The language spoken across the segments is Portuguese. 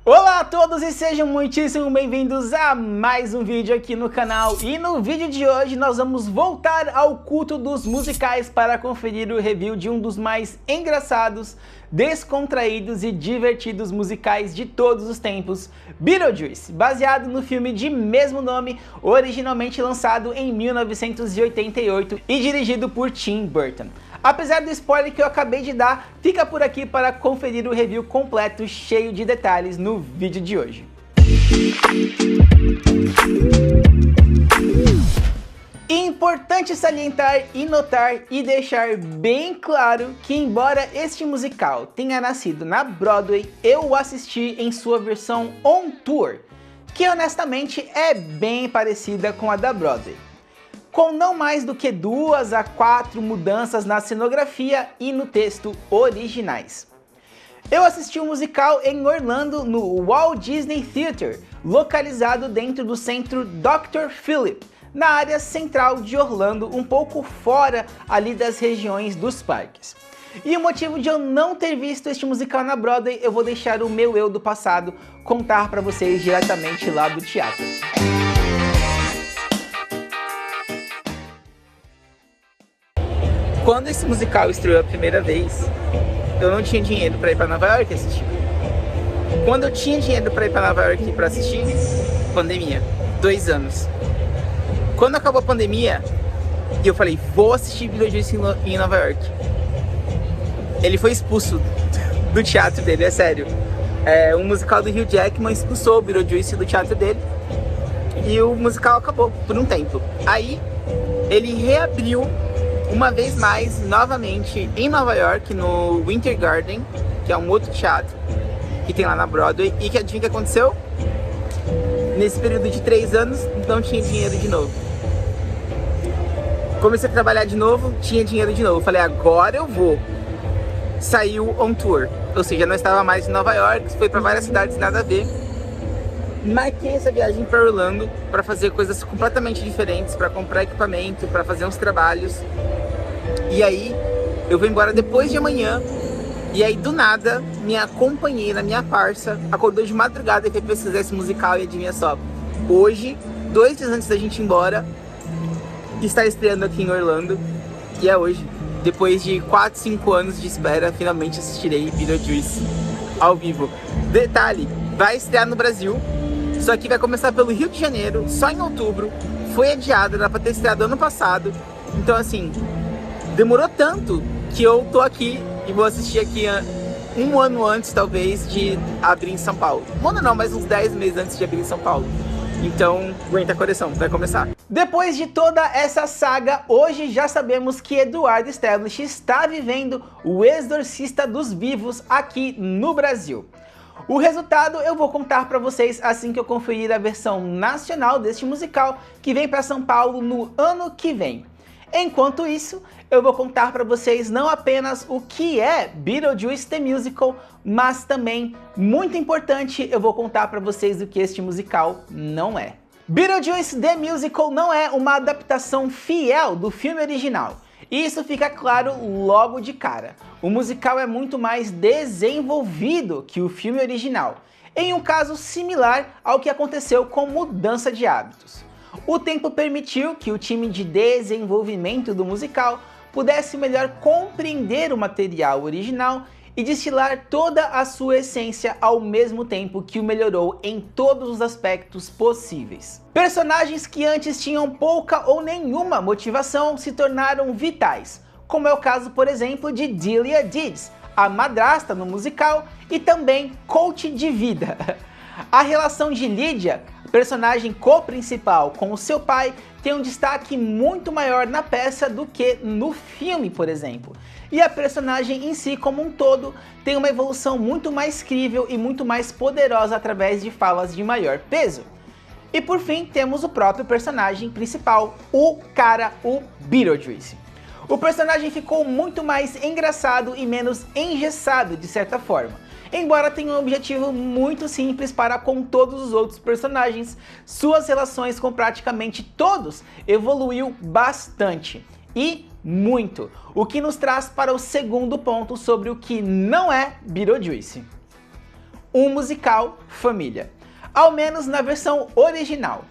Olá a todos e sejam muitíssimo bem-vindos a mais um vídeo aqui no canal. E no vídeo de hoje nós vamos voltar ao culto dos musicais para conferir o review de um dos mais engraçados, descontraídos e divertidos musicais de todos os tempos, Beetlejuice, baseado no filme de mesmo nome, originalmente lançado em 1988 e dirigido por Tim Burton. Apesar do spoiler que eu acabei de dar, fica por aqui para conferir o review completo, cheio de detalhes no vídeo de hoje. Importante salientar e notar e deixar bem claro que, embora este musical tenha nascido na Broadway, eu o assisti em sua versão on tour, que honestamente é bem parecida com a da Broadway, com não mais do que 2 a 4 mudanças na cenografia e no texto originais. Eu assisti o musical em Orlando, no Walt Disney Theater, localizado dentro do centro Dr. Philip, na área central de Orlando, um pouco fora ali das regiões dos parques. E o motivo de eu não ter visto este musical na Broadway, eu vou deixar o meu eu do passado contar para vocês diretamente lá do teatro. Quando esse musical estreou a primeira vez, eu não tinha dinheiro para ir para Nova York assistir. Quando eu tinha dinheiro para ir para Nova York para assistir, pandemia, 2 anos. Quando acabou a pandemia, eu falei, vou assistir Beetlejuice em Nova York. Ele foi expulso do teatro dele, é sério. Um musical do Hugh Jackman expulsou o Beetlejuice do teatro dele. E o musical acabou por um tempo. Aí, ele reabriu uma vez mais, novamente, em Nova York, no Winter Garden, que é um outro teatro que tem lá na Broadway. E que adivinha o que aconteceu? Nesse período de 3 anos, não tinha dinheiro de novo. Comecei a trabalhar de novo, tinha dinheiro de novo. Falei, agora eu vou. Saiu on tour, ou seja, não estava mais em Nova York, foi para várias cidades, nada a ver. Marquei essa viagem para Orlando para fazer coisas completamente diferentes, para comprar equipamento, para fazer uns trabalhos. E aí, eu vou embora depois de amanhã. E aí, do nada, minha companheira, minha parça, acordou de madrugada e foi pesquisar esse musical e adivinha só. Hoje, 2 dias antes da gente ir embora, está estreando aqui em Orlando. E é hoje. Depois de 4, 5 anos de espera, finalmente assistirei Beetlejuice ao vivo. Detalhe, vai estrear no Brasil. Só que vai começar pelo Rio de Janeiro, só em outubro. Foi adiado, era pra ter estreado ano passado. Então assim, demorou tanto que eu tô aqui e vou assistir aqui 1 ano antes, talvez, de abrir em São Paulo. 1 ano não, mas uns 10 meses antes de abrir em São Paulo. Então, aguenta a coração, vai começar. Depois de toda essa saga, hoje já sabemos que Eduardo Stablish está vivendo o Exorcista dos Vivos aqui no Brasil. O resultado eu vou contar para vocês assim que eu conferir a versão nacional deste musical, que vem para São Paulo no ano que vem. Enquanto isso, eu vou contar para vocês não apenas o que é Beetlejuice The Musical, mas também, muito importante, eu vou contar para vocês o que este musical não é. Beetlejuice The Musical não é uma adaptação fiel do filme original. E isso fica claro logo de cara. O musical é muito mais desenvolvido que o filme original, em um caso similar ao que aconteceu com Mudança de Hábitos. O tempo permitiu que o time de desenvolvimento do musical pudesse melhor compreender o material original e destilar toda a sua essência ao mesmo tempo que o melhorou em todos os aspectos possíveis. Personagens que antes tinham pouca ou nenhuma motivação se tornaram vitais, como é o caso, por exemplo, de Delia Deeds, a madrasta no musical e também coach de vida. A relação de Lydia, personagem co-principal, com o seu pai, tem um destaque muito maior na peça do que no filme, por exemplo. E a personagem em si, como um todo, tem uma evolução muito mais crível e muito mais poderosa através de falas de maior peso. E por fim, temos o próprio personagem principal, o Beetlejuice. O personagem ficou muito mais engraçado e menos engessado, de certa forma. Embora tenha um objetivo muito simples para com todos os outros personagens, suas relações com praticamente todos evoluiu bastante. E muito. O que nos traz para o segundo ponto sobre o que não é Beetlejuice. um musical família, ao menos na versão original,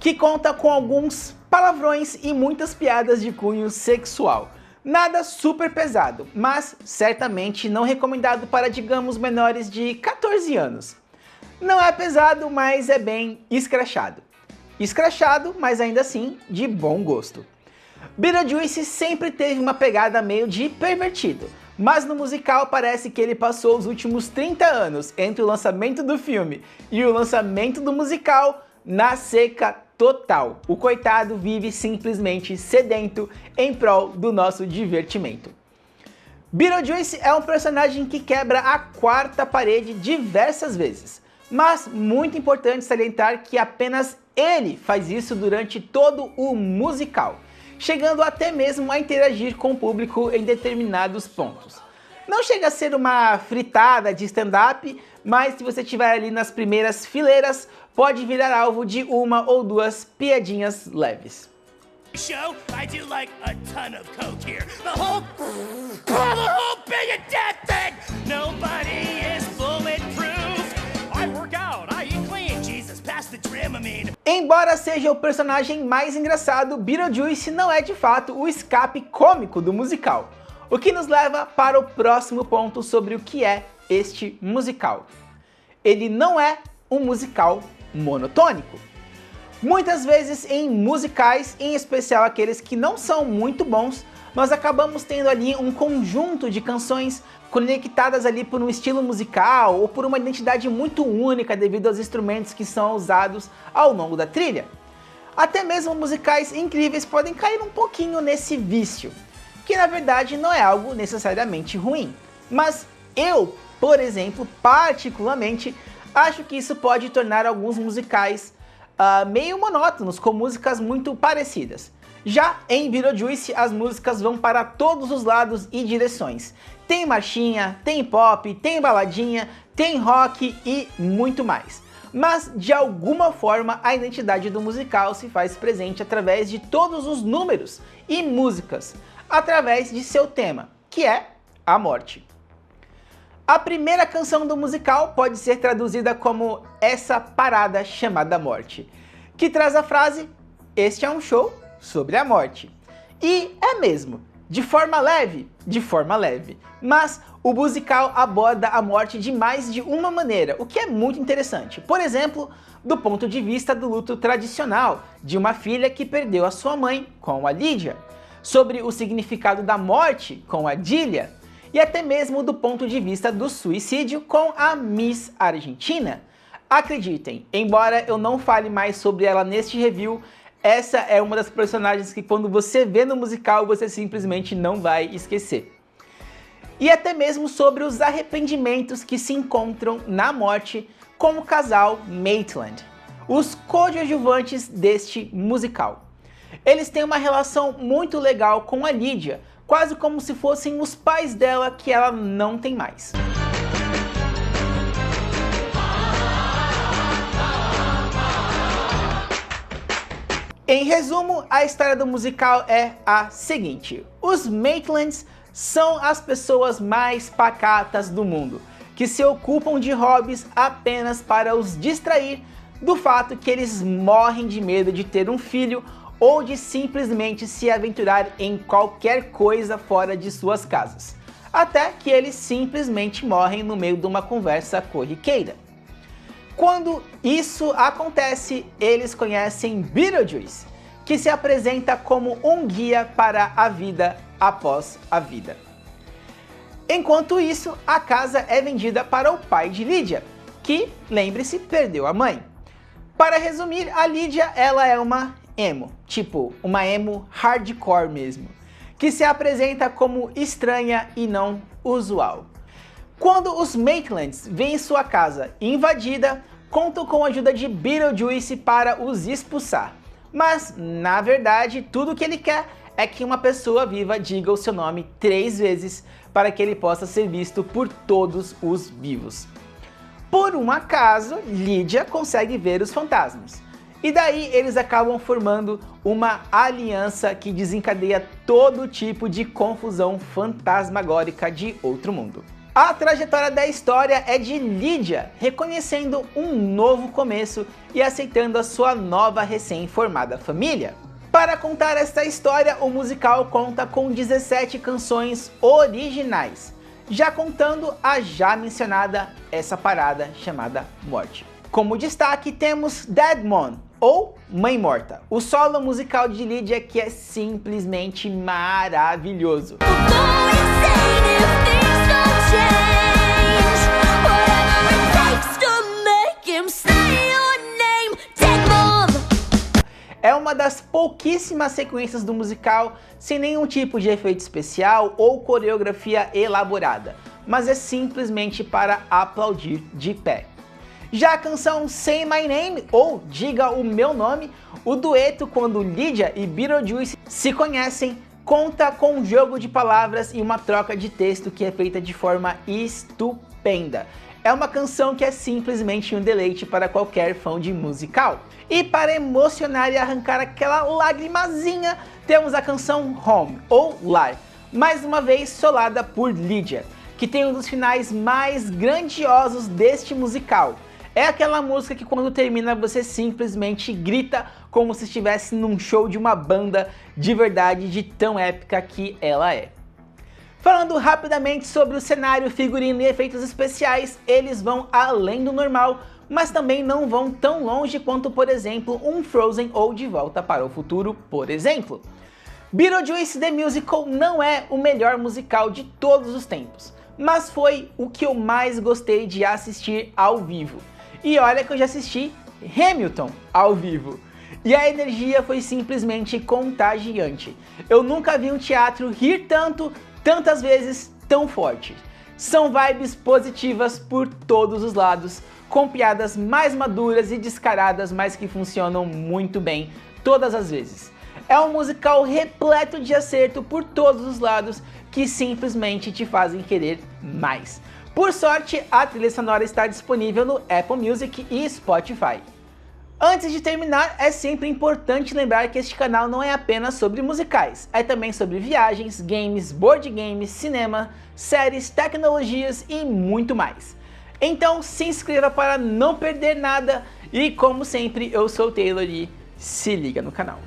que conta com alguns palavrões e muitas piadas de cunho sexual. Nada super pesado, mas certamente não recomendado para, digamos, menores de 14 anos. Não é pesado, mas é bem escrachado. Escrachado, mas ainda assim de bom gosto. Beetlejuice sempre teve uma pegada meio de pervertido, mas no musical parece que ele passou os últimos 30 anos entre o lançamento do filme e o lançamento do musical na seca total. O coitado vive simplesmente sedento em prol do nosso divertimento. Beetlejuice é um personagem que quebra a quarta parede diversas vezes, mas muito importante salientar que apenas ele faz isso durante todo o musical, chegando até mesmo a interagir com o público em determinados pontos. Não chega a ser uma fritada de stand-up, mas se você estiver ali nas primeiras fileiras, pode virar alvo de uma ou duas piadinhas leves. Show, I do like a ton of coke here. The whole big and dead thing. Nobody is bulletproof. I work out, I eat clean. Jesus, pass the Dramamine. Embora seja o personagem mais engraçado, Beetlejuice não é de fato o escape cômico do musical. O que nos leva para o próximo ponto sobre o que é este musical. Ele não é um musical monotônico. Muitas vezes em musicais, em especial aqueles que não são muito bons, nós acabamos tendo ali um conjunto de canções conectadas ali por um estilo musical ou por uma identidade muito única devido aos instrumentos que são usados ao longo da trilha. Até mesmo musicais incríveis podem cair um pouquinho nesse vício, que na verdade não é algo necessariamente ruim. Mas eu, por exemplo, particularmente, acho que isso pode tornar alguns musicais meio monótonos, com músicas muito parecidas. Já em Beetlejuice, as músicas vão para todos os lados e direções. Tem marchinha, tem pop, tem baladinha, tem rock e muito mais. Mas, de alguma forma, a identidade do musical se faz presente através de todos os números e músicas, através de seu tema, que é a morte. A primeira canção do musical pode ser traduzida como Essa Parada Chamada Morte, que traz a frase, este é um show sobre a morte. E é mesmo, de forma leve, mas o musical aborda a morte de mais de uma maneira, o que é muito interessante. Por exemplo, do ponto de vista do luto tradicional, de uma filha que perdeu a sua mãe com a Lídia, sobre o significado da morte com a Dília, e até mesmo do ponto de vista do suicídio com a Miss Argentina. Acreditem, embora eu não fale mais sobre ela neste review, essa é uma das personagens que quando você vê no musical você simplesmente não vai esquecer. E até mesmo sobre os arrependimentos que se encontram na morte com o casal Maitland, os coadjuvantes deste musical. Eles têm uma relação muito legal com a Lídia, quase como se fossem os pais dela que ela não tem mais. Em resumo, a história do musical é a seguinte: os Maitlands são as pessoas mais pacatas do mundo, que se ocupam de hobbies apenas para os distrair do fato que eles morrem de medo de ter um filho ou de simplesmente se aventurar em qualquer coisa fora de suas casas, até que eles simplesmente morrem no meio de uma conversa corriqueira. Quando isso acontece, eles conhecem Beetlejuice, que se apresenta como um guia para a vida após a vida. Enquanto isso, a casa é vendida para o pai de Lídia, que, lembre-se, perdeu a mãe. Para resumir, a Lídia, ela é uma emo, tipo uma emo hardcore mesmo, que se apresenta como estranha e não usual. Quando os Maitlands veem sua casa invadida, contam com a ajuda de Beetlejuice para os expulsar. Mas, na verdade, tudo que ele quer é que uma pessoa viva diga o seu nome 3 vezes para que ele possa ser visto por todos os vivos. Por um acaso, Lídia consegue ver os fantasmas. E daí eles acabam formando uma aliança que desencadeia todo tipo de confusão fantasmagórica de outro mundo. A trajetória da história é de Lydia, reconhecendo um novo começo e aceitando a sua nova recém-formada família. Para contar esta história, o musical conta com 17 canções originais, já contando a já mencionada essa parada chamada morte. Como destaque temos Dead Mom, ou Mãe Morta, o solo musical de Lydia que é simplesmente maravilhoso. É uma das pouquíssimas sequências do musical sem nenhum tipo de efeito especial ou coreografia elaborada, mas é simplesmente para aplaudir de pé. Já a canção Say My Name, ou Diga o Meu Nome, o dueto quando Lydia e Beetlejuice se conhecem, conta com um jogo de palavras e uma troca de texto que é feita de forma estupenda. É uma canção que é simplesmente um deleite para qualquer fã de musical. E para emocionar e arrancar aquela lagrimazinha, temos a canção Home, ou Lar, mais uma vez solada por Lydia, que tem um dos finais mais grandiosos deste musical. É aquela música que quando termina você simplesmente grita como se estivesse num show de uma banda de verdade, de tão épica que ela é. Falando rapidamente sobre o cenário, figurino e efeitos especiais, eles vão além do normal, mas também não vão tão longe quanto, por exemplo, um Frozen ou De Volta para o Futuro, por exemplo. Beetlejuice The Musical não é o melhor musical de todos os tempos, mas foi o que eu mais gostei de assistir ao vivo. E olha que eu já assisti Hamilton ao vivo. E a energia foi simplesmente contagiante. Eu nunca vi um teatro rir tantas vezes, tão forte. São vibes positivas por todos os lados, com piadas mais maduras e descaradas, mas que funcionam muito bem todas as vezes. É um musical repleto de acerto por todos os lados, que simplesmente te fazem querer mais. Por sorte, a trilha sonora está disponível no Apple Music e Spotify. Antes de terminar, é sempre importante lembrar que este canal não é apenas sobre musicais, é também sobre viagens, games, board games, cinema, séries, tecnologias e muito mais. Então se inscreva para não perder nada e, como sempre, eu sou o Taylor e se liga no canal.